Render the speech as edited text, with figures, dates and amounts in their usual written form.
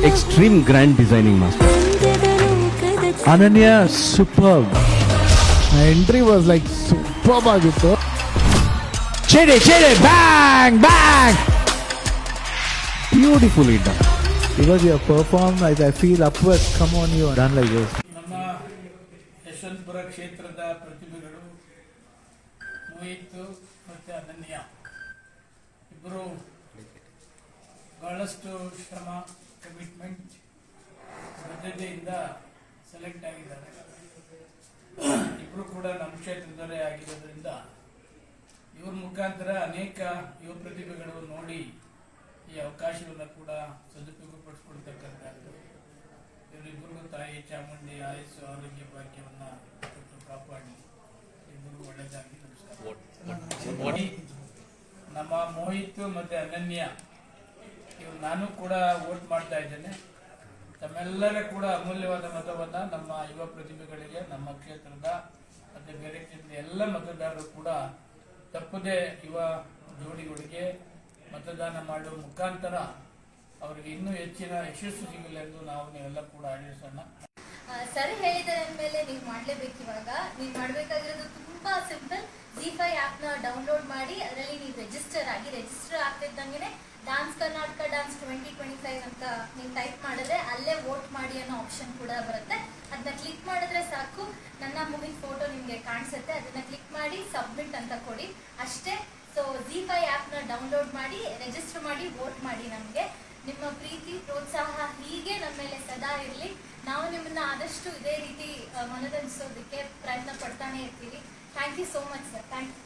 extreme grand designing master. Ananya, superb. My entry was like superb ಆಗಿತ್ತು. Chede, bang, bang. Beautifully done. Because you have performed, I feel upwards. Come on, you are done like this. ನಮ್ಮ ಯಶವಂತಪುರ ಕ್ಷೇತ್ರದ ಪ್ರತಿಭೆಗಳು ಮೋಹಿತ್ ಮತ್ತು ಅನನ್ಯ ಇಬ್ಬರು ಬಹಳಷ್ಟು ಶ್ರಮ, commitment, ಬದ್ಧತೆಯಿಂದ select ಆಗಿದ್ದಾರೆ. ಇಬ್ಬರು ಕೂಡ ನಮ್ಮ ಕ್ಷೇತ್ರದವರೇ ಆಗಿರೋದ್ರಿಂದ ಇವ್ರ ಮುಖಾಂತರ ಅನೇಕ ಯುವ ಪ್ರತಿಭೆಗಳು ನೋಡಿ ಈ ಅವಕಾಶವನ್ನು ಕೂಡ ಸದುಪಯೋಗಪಡಿಸ್ಕೊಳ್ತಕ್ಕಂಥದ್ದು. ಇವರಿಬ್ಬರಿಗೂ ತಾಯಿ ಚಾಮುಂಡಿ ಆಯಸ್ಸು ಆರೋಗ್ಯ ಭಾಗ್ಯವನ್ನು ಕೊಟ್ಟು ಕಾಪಾಡಿ ಇಬ್ಬರು ಒಳ್ಳೆಯದಾಗಿ. ನಮಸ್ಕಾರ. ನಮ್ಮ ಮೋಹಿತ್ ಮತ್ತು ಅನನ್ಯ ಇವ್ರು ನಾನು ಕೂಡ ವೋಟ್ ಮಾಡ್ತಾ ಇದ್ದೇನೆ. ತಮ್ಮೆಲ್ಲರ ಕೂಡ ಅಮೂಲ್ಯವಾದ ಮತವನ್ನು ನಮ್ಮ ಯುವ ಪ್ರತಿಭೆಗಳಿಗೆ, ನಮ್ಮ ಕ್ಷೇತ್ರದ ಮತ್ತು ಬೇರೆ ಕ್ಷೇತ್ರದ ಎಲ್ಲ ಮತದಾರರು ಕೂಡ ತಪ್ಪದೆ ಯುವ ಜೋಡಿಗಳಿಗೆ ಮತದಾನ ಮಾಡುವ ಮುಖಾಂತರ ಅವರಿಗೆ ಇನ್ನೂ ಹೆಚ್ಚಿನ ಯಶಸ್ಸು ಸಿಗಲಿ ಎಂದು ನಾವು ನೀವೆಲ್ಲ ಕೂಡ ಆಡಳಿಸೋಣ. ಸರಿ ಹೇಳಿದರೆ ಅಂದಮೇಲೆ ನೀವು ಮಾಡಲೇಬೇಕು. ಇವಾಗ ನೀವು ಮಾಡಬೇಕಾಗಿರೋದು ತುಂಬಾ ಸಿಂಪಲ್. ZEE5 ಆ್ಯಪ್ನ ಡೌನ್ಲೋಡ್ ಮಾಡಿ ಅದರಲ್ಲಿ ನೀವು ರಿಜಿಸ್ಟರ್ ಆಗ್ತಿದ್ದಂಗೆ ಡಾನ್ಸ್ ಕರ್ನಾಟಕ ಡಾನ್ಸ್ 2025 ಅಂತ ನೀವು ಟೈಪ್ ಮಾಡಿದ್ರೆ ಅಲ್ಲೇ ವೋಟ್ ಮಾಡಿ ಅನ್ನೋ ಆಪ್ಷನ್ ಕೂಡ ಬರುತ್ತೆ. ಅದನ್ನ ಕ್ಲಿಕ್ ಮಾಡಿದ್ರೆ ಸಾಕು, ನನ್ನ ಮೂವಿ ಫೋಟೋ ನಿಮಗೆ ಕಾಣಿಸುತ್ತೆ. ಅದನ್ನ ಕ್ಲಿಕ್ ಮಾಡಿ ಸಬ್ಮಿಟ್ ಅಂತ ಕೊಡಿ, ಅಷ್ಟೇ. ಸೊ ZEE5 ಆ್ಯಪ್ನ ಡೌನ್ಲೋಡ್ ಮಾಡಿ ರಿಜಿಸ್ಟರ್ ಮಾಡಿ ವೋಟ್ ಮಾಡಿ. ನಮಗೆ ನಿಮ್ಮ ಪ್ರೀತಿ ಪ್ರೋತ್ಸಾಹ ಹೀಗೆ ನಮ್ಮ ಮೇಲೆ ಸದಾ ಇರಲಿ. ನಾವು ನಿಮ್ಮನ್ನ ಆದಷ್ಟು ಇದೇ ರೀತಿ ಮನರಂಜಿಸೋದಕ್ಕೆ ಪ್ರಯತ್ನ ಪಡ್ತಾನೆ ಇರ್ತೀವಿ. Thank you so much sir. Thank you.